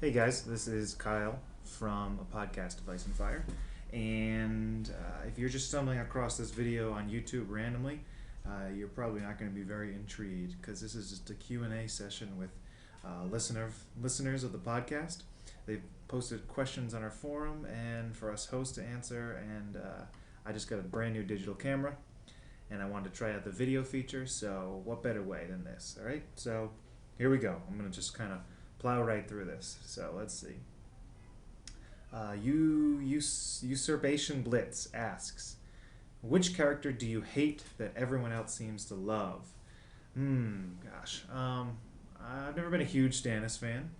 Hey guys, this is Kyle from a podcast Device and Fire. And if you're just stumbling across this video on YouTube randomly, you're probably not going to be very intrigued because this is just a Q&A session with listeners of the podcast. They've posted questions on our forum and for us hosts to answer, and I just got a brand new digital camera and I wanted to try out the video feature, so what better way than this, alright? So here we go. I'm going to just kind of plow right through this. So let's see. Usurpation Blitz asks, which character do you hate that everyone else seems to love? Gosh. I've never been a huge Stannis fan.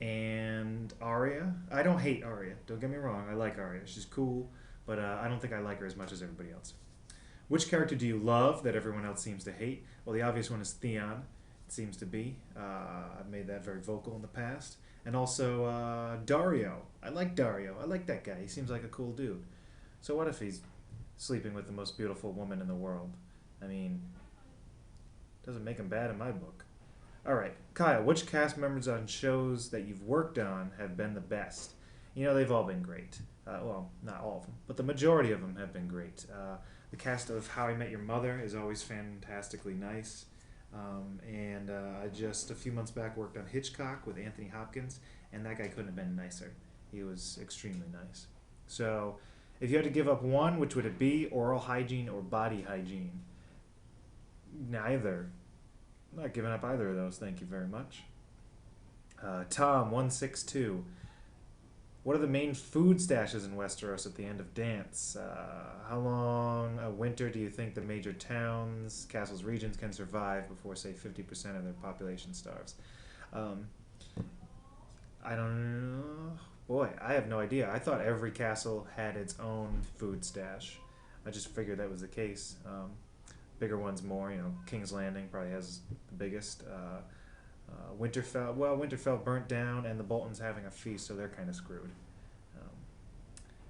And Arya, I don't hate Arya. Don't get me wrong. I like Arya. She's cool, but I don't think I like her as much as everybody else. Which character do you love that everyone else seems to hate? Well, the obvious one is Theon. It seems to be. I've made that very vocal in the past. And also Dario. I like Dario. I like that guy. He seems like a cool dude. So what if he's sleeping with the most beautiful woman in the world? I mean, doesn't make him bad in my book. Alright, Kyle, which cast members on shows that you've worked on have been the best? You know, they've all been great. Well, not all of them, but the majority of them have been great. The cast of How I Met Your Mother is always fantastically nice. I just a few months back worked on Hitchcock with Anthony Hopkins, and that guy couldn't have been nicer. He was extremely nice. So, if you had to give up one, which would it be? Oral hygiene or body hygiene? Neither. I'm not giving up either of those, thank you very much. Tom162. What are the main food stashes in Westeros at the end of Dance? How long a winter do you think the major towns, castles, regions can survive before, say, 50% of their population starves? I don't know. Boy, I have no idea. I thought every castle had its own food stash. I just figured that was the case. Bigger ones more, King's Landing probably has the biggest. Winterfell burnt down, and the Boltons having a feast, so they're kind of screwed.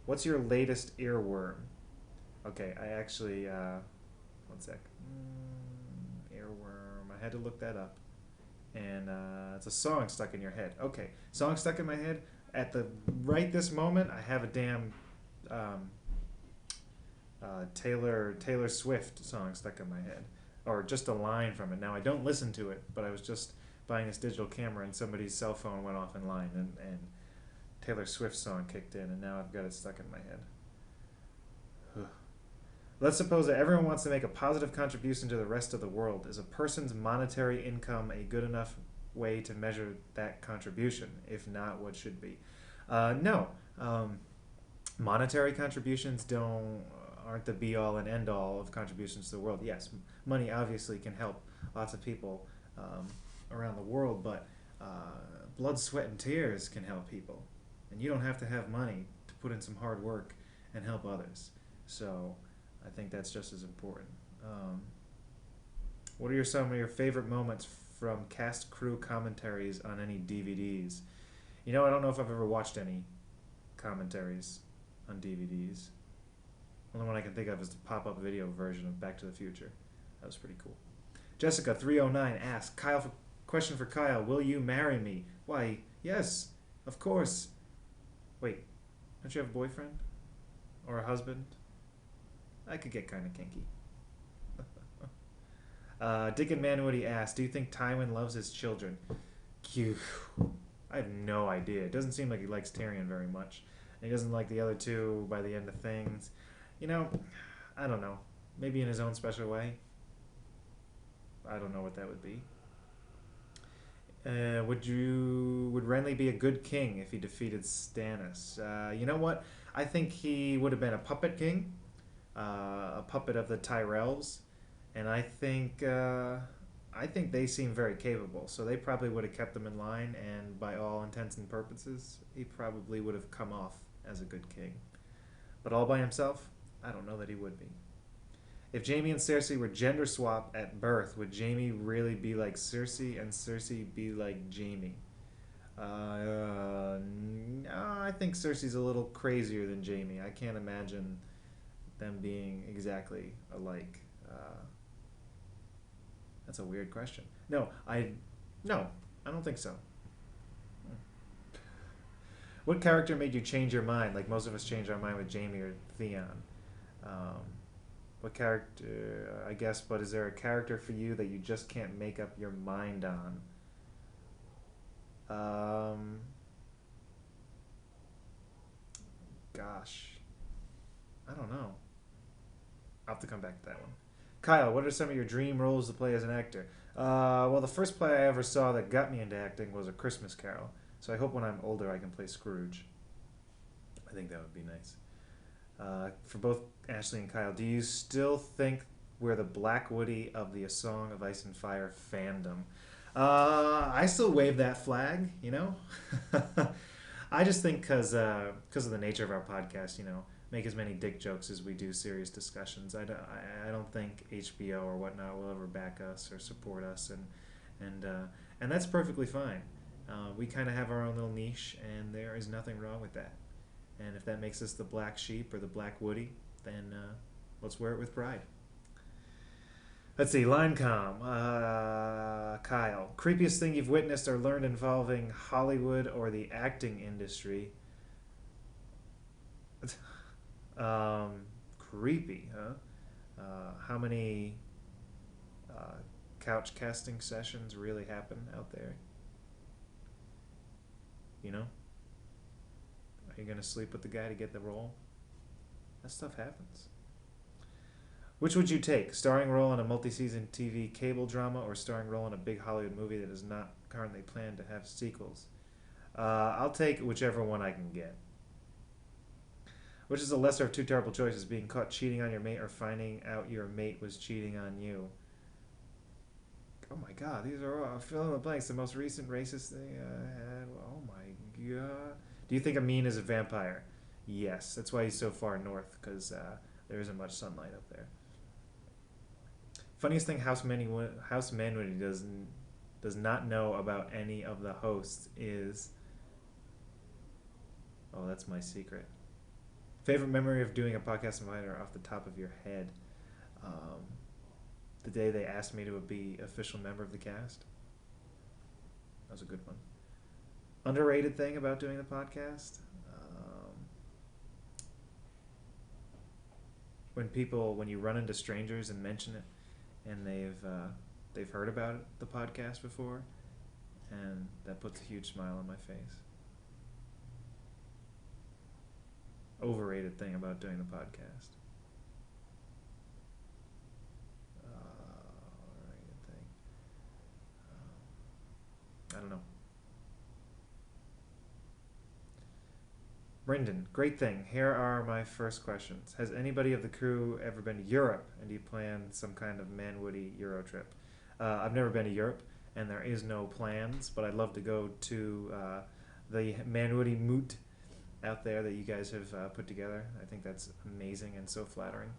What's your latest earworm? Okay, I actually, one sec. Earworm, I had to look that up. And it's a song stuck in your head. Okay, song stuck in my head. At the right this moment, I have a damn Taylor Swift song stuck in my head. Or just a line from it. Now, I don't listen to it, but I was just buying this digital camera and somebody's cell phone went off in line and Taylor Swift's song kicked in and now I've got it stuck in my head. Let's suppose that everyone wants to make a positive contribution to the rest of the world. Is a person's monetary income a good enough way to measure that contribution? If not, what should be? No. Monetary contributions aren't the be-all and end-all of contributions to the world. Yes, money obviously can help lots of people around the world, but blood, sweat, and tears can help people. And you don't have to have money to put in some hard work and help others. So I think that's just as important. What are some of your favorite moments from cast crew commentaries on any DVDs? I don't know if I've ever watched any commentaries on DVDs. The only one I can think of is the pop-up video version of Back to the Future. That was pretty cool. Jessica309 asks, question for Kyle, will you marry me? Why, yes, of course. Wait, don't you have a boyfriend? Or a husband? I could get kind of kinky. Dick and Manwoody asks, do you think Tywin loves his children? Phew. I have no idea. It doesn't seem like he likes Tyrion very much. And he doesn't like the other two by the end of things. I don't know. Maybe in his own special way. I don't know what that would be. Would Renly be a good king if he defeated Stannis? You know what? I think he would have been a puppet king, a puppet of the Tyrells, and I think they seem very capable. So they probably would have kept him in line, and by all intents and purposes, he probably would have come off as a good king. But all by himself, I don't know that he would be. If Jaime and Cersei were gender swapped at birth, would Jaime really be like Cersei and Cersei be like Jaime? No, I think Cersei's a little crazier than Jaime. I can't imagine them being exactly alike. That's a weird question. No, I don't think so. What character made you change your mind? Like most of us change our mind with Jamie or Theon. Um, what character? I guess. But is there a character for you that you just can't make up your mind on? Um, Gosh, I don't know. I'll have to come back to that one. Kyle, what are some of your dream roles to play as an actor? Well, the first play I ever saw that got me into acting was A Christmas Carol. So I hope when I'm older I can play Scrooge. I think that would be nice. For both Ashley and Kyle, do you still think we're the Black Woody of the A Song of Ice and Fire fandom? I still wave that flag, you know? I just think because of the nature of our podcast, make as many dick jokes as we do serious discussions. I don't think HBO or whatnot will ever back us or support us, and that's perfectly fine. We kind of have our own little niche, and there is nothing wrong with that. And if that makes us the black sheep or the black Woody, then let's wear it with pride. Let's see, Linecom. Kyle. Creepiest thing you've witnessed or learned involving Hollywood or the acting industry? Creepy, huh? How many couch casting sessions really happen out there? Are you going to sleep with the guy to get the role? That stuff happens. Which would you take? Starring role in a multi-season TV cable drama or starring role in a big Hollywood movie that is not currently planned to have sequels? I'll take whichever one I can get. Which is the lesser of two terrible choices, being caught cheating on your mate or finding out your mate was cheating on you? Oh my god, these are all fill in the blanks. The most recent racist thing I had. Oh my god. Do you think Amin is a vampire? Yes, that's why he's so far north, because there isn't much sunlight up there. Funniest thing House Manwoody does not know about any of the hosts is... Oh, that's my secret. Favorite memory of doing a podcast inviter off the top of your head? The day they asked me to be official member of the cast. That was a good one. Underrated thing about doing the podcast? When you run into strangers and mention it, and they've heard about the podcast before, and that puts a huge smile on my face. Overrated thing about doing the podcast. Overrated thing. I don't know. Brendan, great thing. Here are my first questions. Has anybody of the crew ever been to Europe, and do you plan some kind of Manwoody Euro trip? I've never been to Europe, and there is no plans, but I'd love to go to the Manwoody Moot out there that you guys have put together. I think that's amazing and so flattering.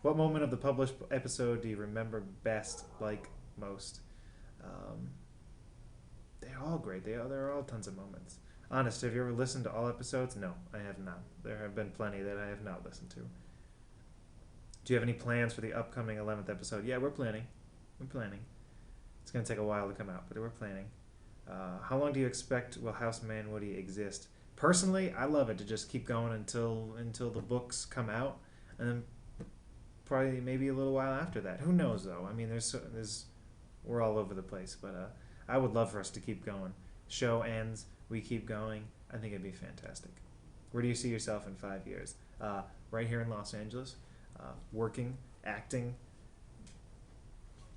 What moment of the published episode do you remember best, like most? They're all great. There are all tons of moments. Honest, have you ever listened to all episodes? No, I have not. There have been plenty that I have not listened to. Do you have any plans for the upcoming 11th episode? Yeah, we're planning. It's going to take a while to come out, but we're planning. How long do you expect will House Manwoody exist? Personally, I love it to just keep going until the books come out, and then probably maybe a little while after that. Who knows, though? I mean, we're all over the place, but I would love for us to keep going. Show ends, we keep going. I think it'd be fantastic. Where do you see yourself in 5 years? Right here in Los Angeles, working, acting.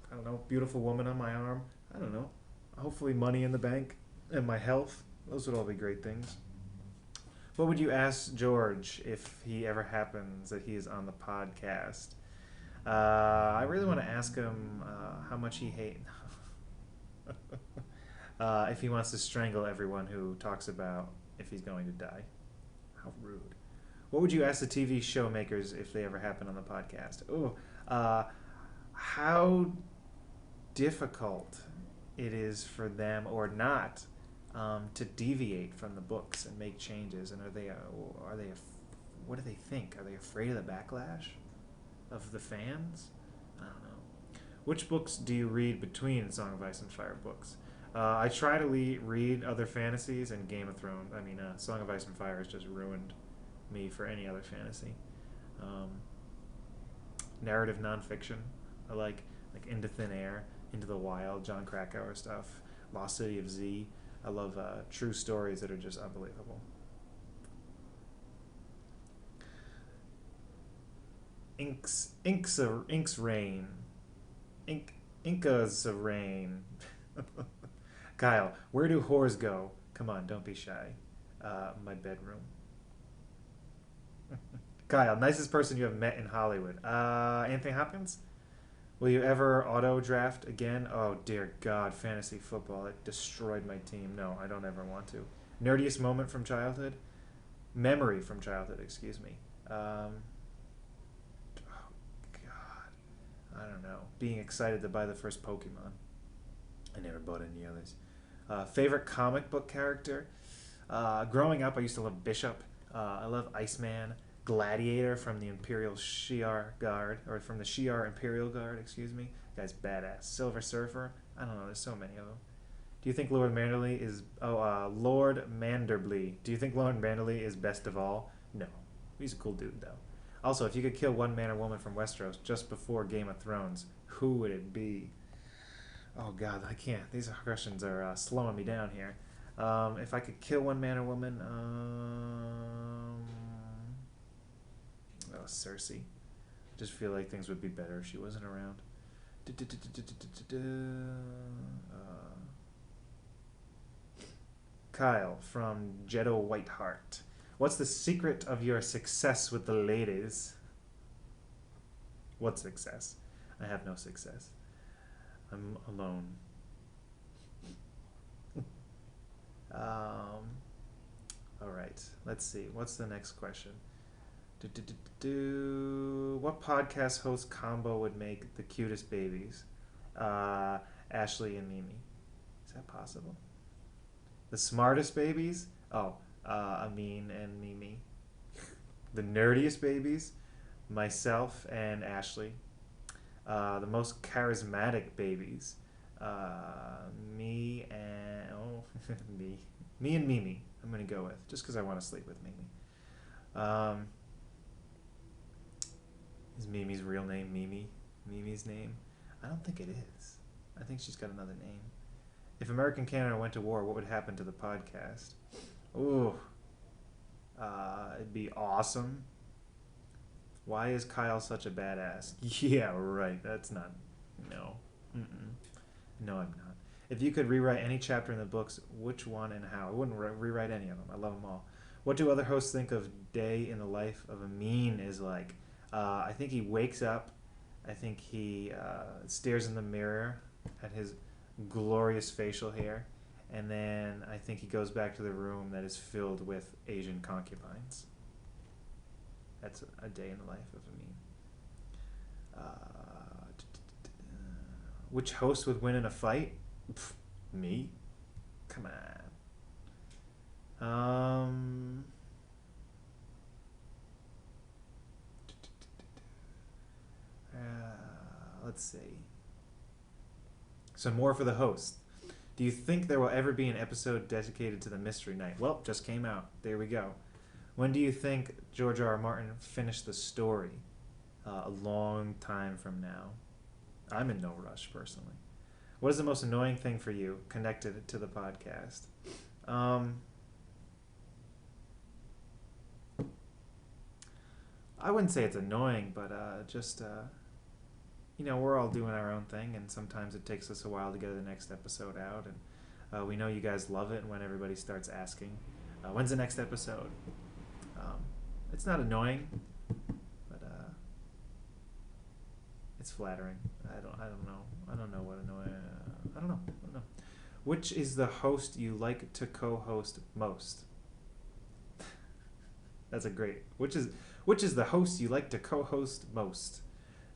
I don't know, beautiful woman on my arm. I don't know. Hopefully money in the bank and my health. Those would all be great things. What would you ask George if he ever happens that he is on the podcast? I really want to ask him how much he hates... if he wants to strangle everyone who talks about if he's going to die. How rude. What would you ask the TV show makers if they ever happen on the podcast? How difficult it is for them or not to deviate from the books and make changes, and what do they think? Are they afraid of the backlash of the fans? I don't know. Which books do you read between Song of Ice and Fire books? I try to read other fantasies, and Game of Thrones. I mean, Song of Ice and Fire has just ruined me for any other fantasy. Um, Narrative nonfiction. I like Into Thin Air, Into the Wild, John Krakauer stuff, Lost City of Z. I love true stories that are just unbelievable. Ink's Rain. Inca's Rain. Kyle, where do whores go? Come on, don't be shy. My bedroom. Kyle, nicest person you have met in Hollywood. Anthony Hopkins? Will you ever auto draft again? Oh dear God, fantasy football. It destroyed my team. No, I don't ever want to. Nerdiest moment from childhood? Memory from childhood, excuse me. Oh God. I don't know. Being excited to buy the first Pokemon. I never bought any others. Favorite comic book character? Growing up, I used to love Bishop. I love Iceman. Gladiator from the Imperial Shi'ar Guard, or from the Shi'ar Imperial Guard, excuse me. Guy's badass. Silver Surfer. I don't know. There's so many of them. Do you think Lord Manderley is... Lord Manderley. Do you think Lord Manderley is best of all? No. He's a cool dude, though. Also, if you could kill one man or woman from Westeros just before Game of Thrones, who would it be? Oh, God, I can't. These questions are slowing me down here. If I could kill one man or woman... Oh, Cersei. I just feel like things would be better if she wasn't around. Kyle from Jeddo Whiteheart. What's the secret of your success with the ladies? What success? I have no success. I'm alone. Alright, let's see. What's the next question? What podcast host combo would make the cutest babies? Ashley and Mimi. Is that possible? The smartest babies? Oh, Amin and Mimi. The nerdiest babies? Myself and Ashley. The most charismatic babies? Me and... Oh, me. Me and Mimi, I'm going to go with. Just because I want to sleep with Mimi. Is Mimi's real name Mimi? Mimi's name? I don't think it is. I think she's got another name. If American Canada went to war, what would happen to the podcast? Ooh. It'd be awesome. Why is Kyle such a badass? Yeah, right. That's not... No. No, I'm not. If you could rewrite any chapter in the books, which one and how? I wouldn't rewrite any of them. I love them all. What do other hosts think of day in the life of Amin is like? I think he wakes up. I think he stares in the mirror at his glorious facial hair. And then I think he goes back to the room that is filled with Asian concubines. That's a day in the life of Amin. Which host would win in a fight? Pff, me? Come on. Let's see. Some more for the host. Do you think there will ever be an episode dedicated to the Mystery Knight? Well, just came out. There we go. When do you think George R. R. Martin finished the story? A long time from now. I'm in no rush, personally. What is the most annoying thing for you connected to the podcast? I wouldn't say it's annoying, but just... we're all doing our own thing, and sometimes it takes us a while to get the next episode out, and we know you guys love it when everybody starts asking, when's the next episode? It's not annoying, but it's flattering. I don't know. I don't know what annoying. I don't know. Which is the host you like to co-host most? That's a great. Which is the host you like to co-host most?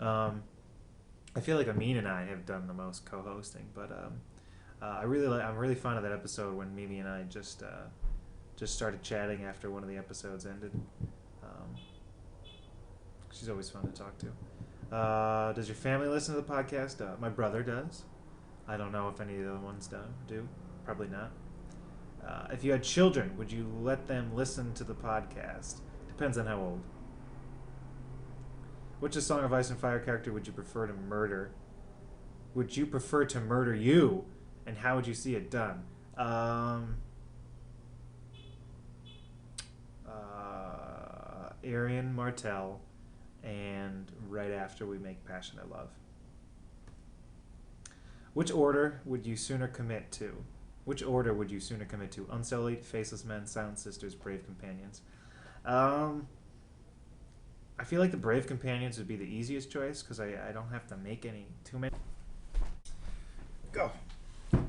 I feel like Amin and I have done the most co-hosting, but I'm really fond of that episode when Mimi and I just started chatting after one of the episodes ended. She's always fun to talk to. Does your family listen to the podcast? My brother does. I don't know if any of the other ones do. Probably not. If you had children, would you let them listen to the podcast? Depends on how old. Which A Song of Ice and Fire character would you prefer to murder? Would you prefer to murder you? And how would you see it done? Arian Martell, and right after we make Passionate Love. Which order would you sooner commit to? Which order would you sooner commit to? Unsullied, Faceless Men, Silent Sisters, Brave Companions. I feel like the Brave Companions would be the easiest choice because I don't have to make too many. Go.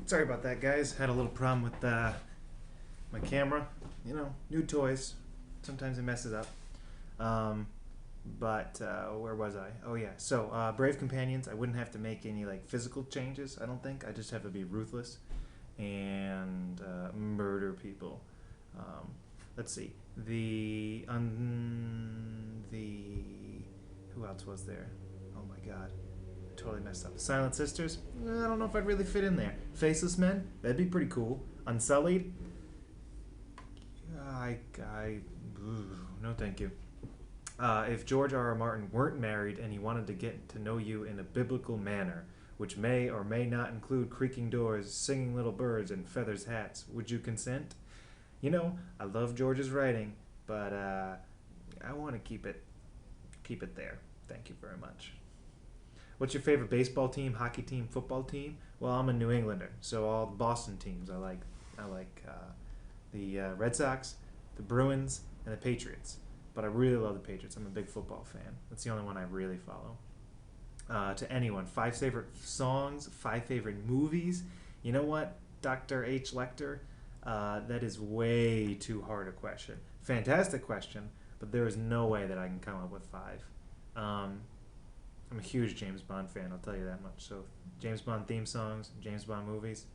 Sorry about that, guys. Had a little problem with my camera. You know, new toys. Sometimes it messes up. But where was I? Oh yeah. So Brave Companions. I wouldn't have to make any like physical changes. I don't think. I just have to be ruthless and murder people. Let's see. Who else was there? Oh my God. Totally messed up. Silent Sisters? I don't know if I'd really fit in there. Faceless Men? That'd be pretty cool. Unsullied? No thank you. If George R. R. Martin weren't married and he wanted to get to know you in a biblical manner, which may or may not include creaking doors, singing little birds, and feathers hats, would you consent? You know, I love George's writing, but I want to keep it there. Thank you very much. What's your favorite baseball team, hockey team, football team? Well, I'm a New Englander, so all the Boston teams I like the Red Sox, the Bruins, and the Patriots. But I really love the Patriots. I'm a big football fan. That's the only one I really follow. To anyone, 5 favorite songs, 5 favorite movies. You know what, Dr. H. Lecter? That is way too hard a question. Fantastic question, but there is no way that I can come up with 5. I'm a huge James Bond fan, I'll tell you that much. So James Bond theme songs, James Bond movies,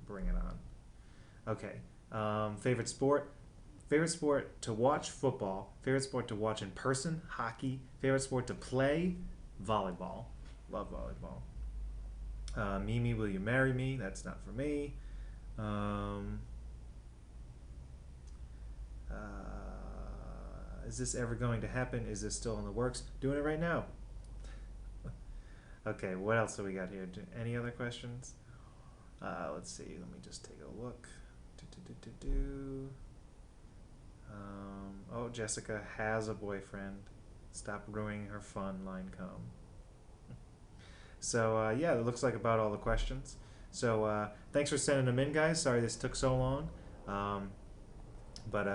bring it on. Okay, favorite sport? Favorite sport to watch, football. Favorite sport to watch in person, hockey. Favorite sport to play, volleyball. Love volleyball. Mimi, Will You Marry Me? That's not for me. Is this ever going to happen? Is this still in the works? Doing it right now. Okay, what else do we got here? Any other questions? Let's see. Let me just take a look. Oh, Jessica has a boyfriend. Stop ruining her fun. Line come. So yeah, it looks like about all the questions. So thanks for sending them in, guys. Sorry this took so long. But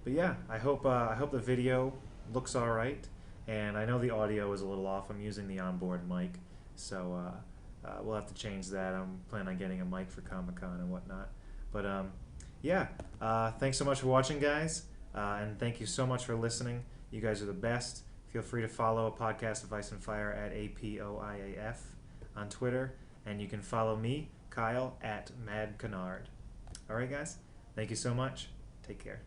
yeah, I hope the video looks all right. And I know the audio is a little off. I'm using the onboard mic, so we'll have to change that. I'm planning on getting a mic for Comic-Con and whatnot. But yeah, thanks so much for watching, guys, and thank you so much for listening. You guys are the best. Feel free to follow A Podcast of Ice and Fire at APOIAF on Twitter, and you can follow me, Kyle, at Mad Canard. All right, guys, thank you so much. Take care.